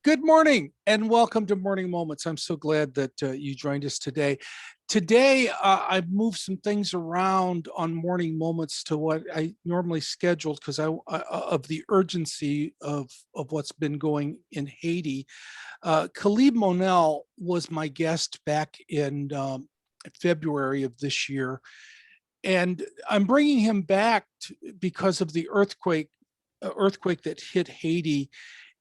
Good morning and welcome to Morning Moments. I'm so glad that you joined us today. Today, I've moved some things around on Morning Moments to what I normally scheduled because of the urgency of what's been going in Haiti. Khalid Monel was my guest back in February of this year, and I'm bringing him back because of the earthquake that hit Haiti.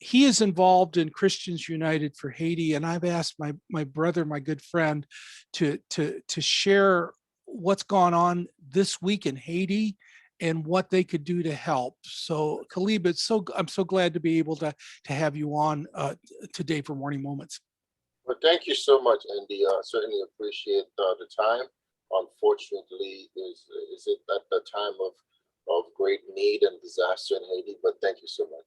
He is involved in Christians United for Haiti, and I've asked my brother, my good friend, to share what's gone on this week in Haiti and what they could do to help. So, Khalib, I'm so glad to be able to have you on today for Morning Moments. Well, thank you so much, Andy. Certainly appreciate the time. Unfortunately, is it at the time of great need and disaster in Haiti? But thank you so much.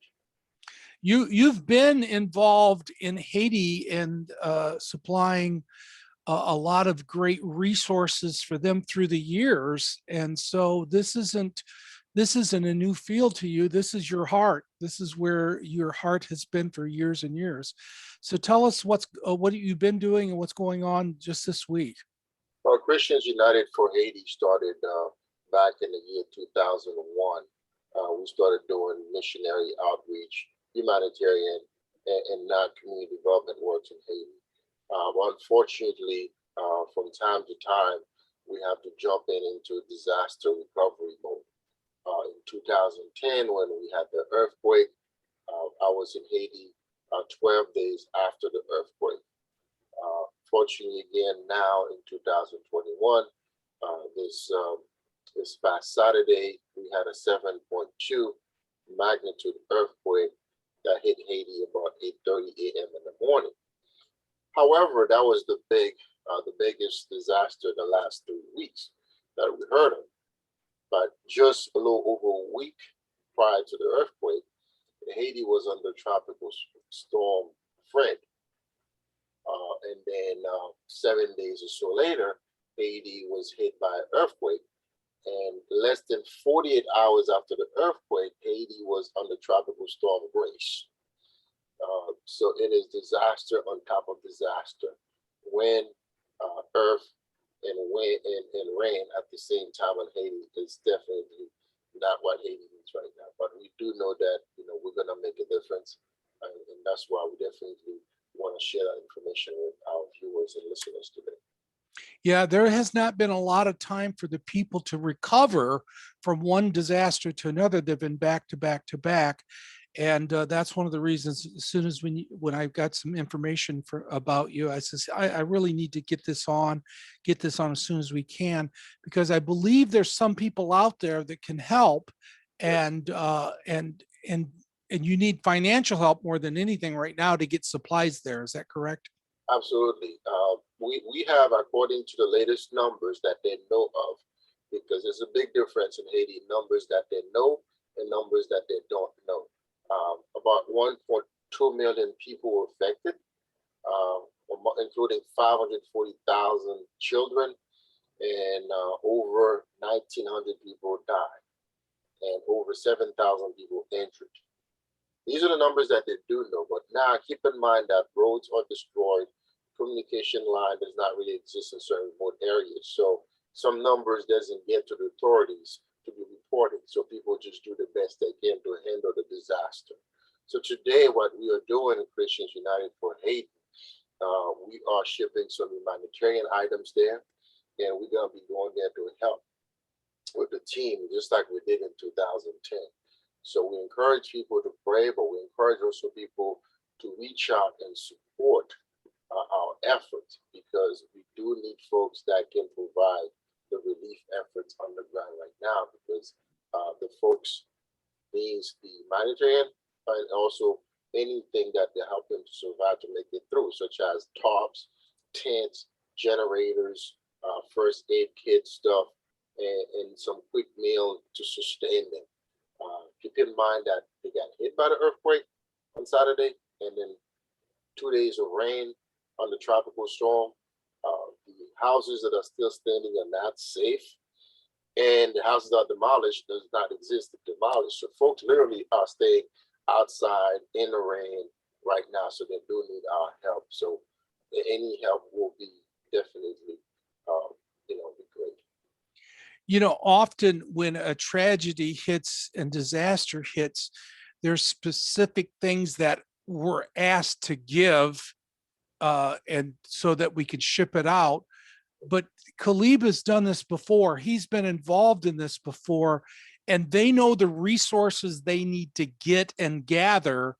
You've been involved in Haiti and supplying a lot of great resources for them through the years, and so this isn't a new field to you. This is your heart. This is where your heart has been for years and years. So tell us what you've been doing and what's going on just this week. Well, Christians United for Haiti started back in the year 2001. We started doing missionary outreach, humanitarian, and non-community development works in Haiti. Unfortunately, from time to time, we have to jump into disaster recovery mode. In 2010, when we had the earthquake, I was in Haiti 12 days after the earthquake. Fortunately, again, now in 2021, this past Saturday, we had a 7.2 magnitude earthquake that hit Haiti about 8:30 a.m. in the morning. However, that was the biggest disaster in the last 3 weeks that we heard of. But just a little over a week prior to the earthquake, Haiti was under tropical storm Fred. And then 7 days or so later, Haiti was hit by an earthquake. And less than 48 hours after the earthquake, Haiti was under tropical storm Grace. So it is disaster on top of disaster. When earth and wind and rain at the same time in Haiti is definitely not what Haiti needs right now. But we do know that we're gonna make a difference, and that's why we definitely want to share that information with our viewers and listeners today. Yeah, there has not been a lot of time for the people to recover from one disaster to another. They've been back to back to back. And that's one of the reasons. As soon as when I got some information about you, I says I really need to get this on as soon as we can, because I believe there's some people out there that can help, Yes. and and you need financial help more than anything right now to get supplies there. Is that correct? Absolutely. We have, according to the latest numbers that they know of, because there's a big difference in Haiti, numbers that they know and numbers that they don't know. About 1.2 million people were affected, including 540,000 children, and over 1,900 people died, and over 7,000 people injured. These are the numbers that they do know, but now keep in mind that roads are destroyed, communication line does not really exist in certain remote areas. So some numbers doesn't get to the authorities to be reported. So people just do the best they can to handle the disaster. So today, what we are doing in Christians United for Haiti, we are shipping some humanitarian items there, and we're gonna be going there to help with the team, just like we did in 2010. So we encourage people to pray, but we encourage also people to reach out and support our efforts, because we do need folks that can provide the relief efforts on the ground right now, because the folks needs the humanitarian and also anything that they help them to survive to make it through, such as tarps, tents, generators, first aid kit stuff, and some quick meal to sustain them. Keep in mind that they got hit by the earthquake on Saturday, and then 2 days of rain on the tropical storm. The houses that are still standing are not safe, and the houses that are demolished does not exist to demolish. So folks literally are staying outside in the rain right now, so they do need our help. So any help will be definitely, be great. Often when a tragedy hits and disaster hits, there's specific things that we're asked to give, and so that we can ship it out. But Calherbe has done this before. He's been involved in this before, and they know the resources they need to get and gather.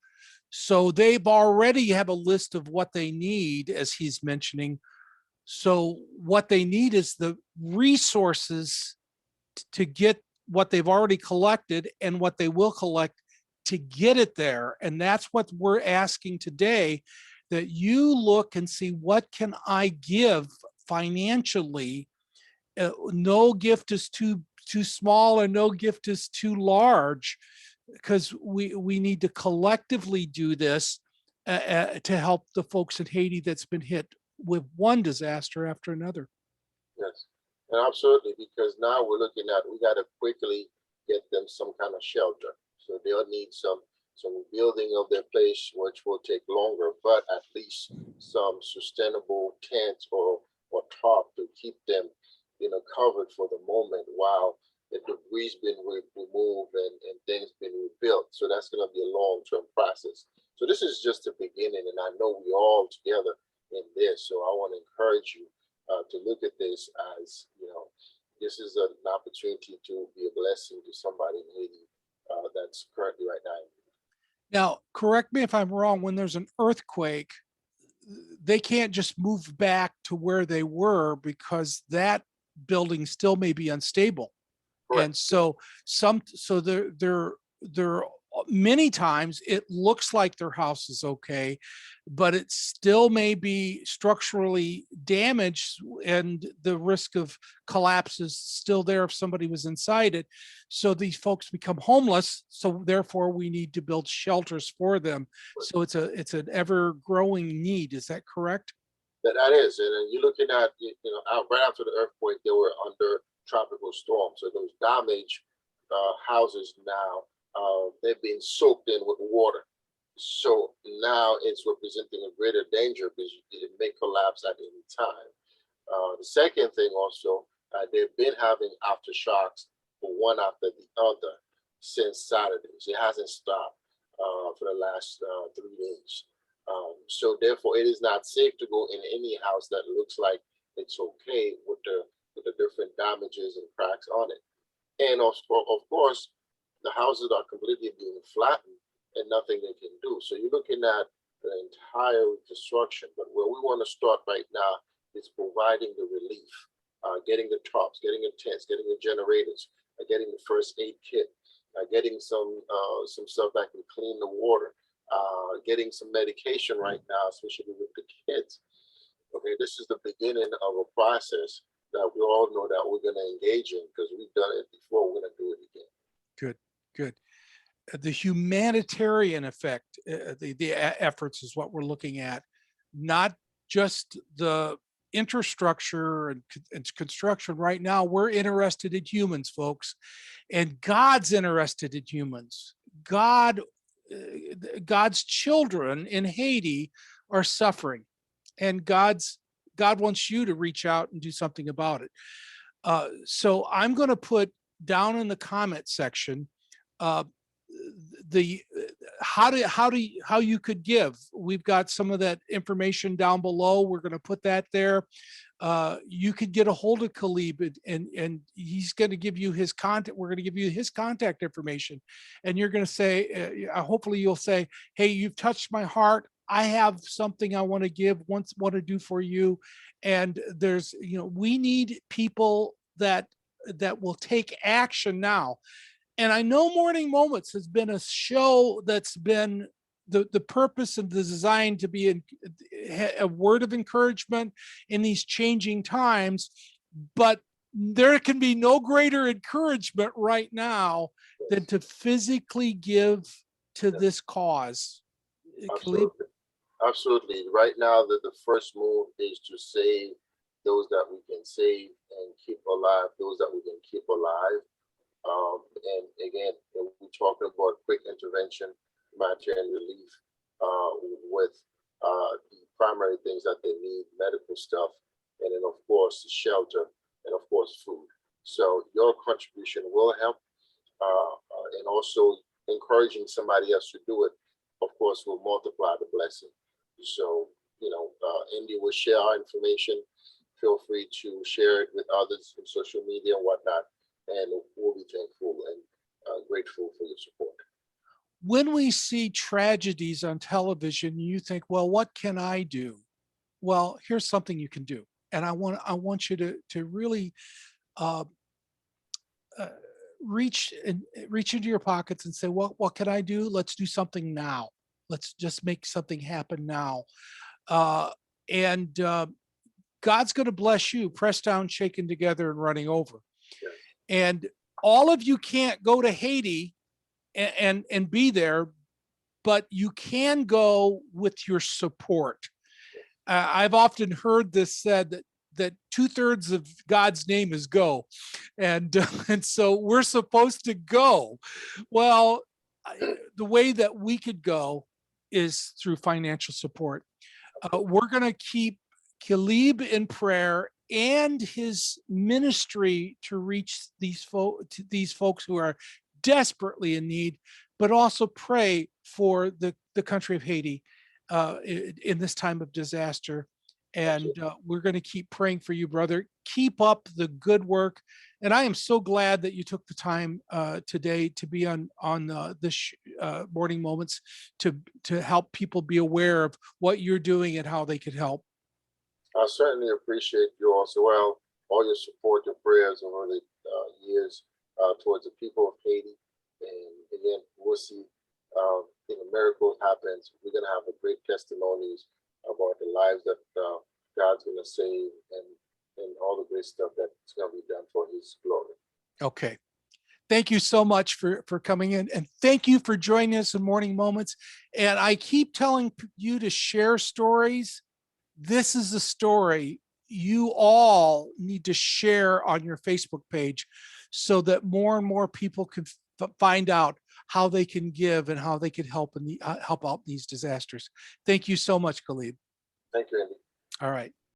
So they've already have a list of what they need, as he's mentioning. So what they need is the resources to get what they've already collected and what they will collect to get it there. And that's what we're asking today, that you look and see, what can I give financially? No gift is too small, and no gift is too large, because we need to collectively do this, to help the folks in Haiti that's been hit with one disaster after another. Yes, and absolutely, because now we're looking at, we got to quickly get them some kind of shelter. So they'll need some building of their place, which will take longer, but at least some sustainable tent or tarp to keep them, covered for the moment while the debris been removed and things been rebuilt. So that's going to be a long-term process. So this is just the beginning, and I know we all together in this. So I want to encourage you to look at this as, this is an opportunity to be a blessing to somebody in Haiti that's currently right now. Now, correct me if I'm wrong, when there's an earthquake, they can't just move back to where they were, because that building still may be unstable. Correct. And so there many times it looks like their house is okay, but it still may be structurally damaged, and the risk of collapse is still there if somebody was inside it. So these folks become homeless. So therefore we need to build shelters for them. So it's an ever growing need. Is that correct? That is, and you're looking at, right after the earthquake, they were under tropical storm. So those damaged houses now, they're being soaked in with water. So now it's representing a greater danger because it may collapse at any time. The second thing also, they've been having aftershocks for one after the other since Saturday. So it hasn't stopped for the last 3 days. So therefore, it is not safe to go in any house that looks like it's okay with the different damages and cracks on it. And of course, the houses are completely being flattened and nothing they can do. So you're looking at the entire destruction. But where we want to start right now is providing the relief, getting the tarps, getting the tents, getting the generators, getting the first aid kit, getting some stuff that can clean the water, getting some medication right now, especially with the kids. Okay, this is the beginning of a process that we all know that we're going to engage in because we've done it before. We're going to do it again. Good, good. The humanitarian effect, the efforts is what we're looking at, not just the infrastructure and construction. Right now, we're interested in humans, folks, and God's interested in humans. God's children in Haiti are suffering, and God wants you to reach out and do something about it. So I'm going to put down in the comment section the how you could give. We've got some of that information down below. We're going to put that there. You could get a hold of Calherbe, and he's going to give you his contact. We're going to give you his contact information, and you're going to say, hopefully you'll say, hey, you've touched my heart. I have something I want to give, want to do for you. And there's, we need people that will take action now. And I know Morning Moments has been a show that's been the purpose and the design to be a word of encouragement in these changing times. But there can be no greater encouragement right now than to physically give to this cause. Absolutely. Absolutely. Right now, the first move is to save those that we can save and keep alive those that we can keep alive. And again, we're talking about quick intervention, humanitarian relief. with the primary things that they need, medical stuff, and then of course shelter, and of course food. So your contribution will help, and also encouraging somebody else to do it, of course, will multiply the blessing. So, Indy will share our information. Feel free to share it with others in social media and whatnot, and we'll be thankful and grateful for your support. When we see tragedies on television, you think, well, what can I do? Well, here's something you can do. And I want you to really uh, uh, reach into your pockets and say, what can I do? Let's do something now. Let's just make something happen now. Uh, and God's going to bless you, pressed down, shaken together, and running over. Yes. And all of you can't go to Haiti and be there, but you can go with your support. I've often heard this said that 2/3 of God's name is go, and and so we're supposed to go. Well, the way that we could go is through financial support. We're going to keep Caleb in prayer and his ministry to reach these folks who are desperately in need, but also pray for the country of Haiti in this time of disaster. And we're going to keep praying for you, brother. Keep up the good work. And I am so glad that you took the time today to be on this Morning Moments to help people be aware of what you're doing and how they could help. I certainly appreciate you also, well, all your support, your prayers over the years towards the people of Haiti. And again, we'll see miracles happens. We're going to have a great testimonies about the lives that God's going to save, and all the great stuff that's going to be done for his glory. Okay. Thank you so much for coming in, and thank you for joining us in Morning Moments. And I keep telling you to share stories. This is a story you all need to share on your Facebook page so that more and more people can find out how they can give and how they can help help out these disasters. Thank you so much, Khalid. Thank you, Andy. All right.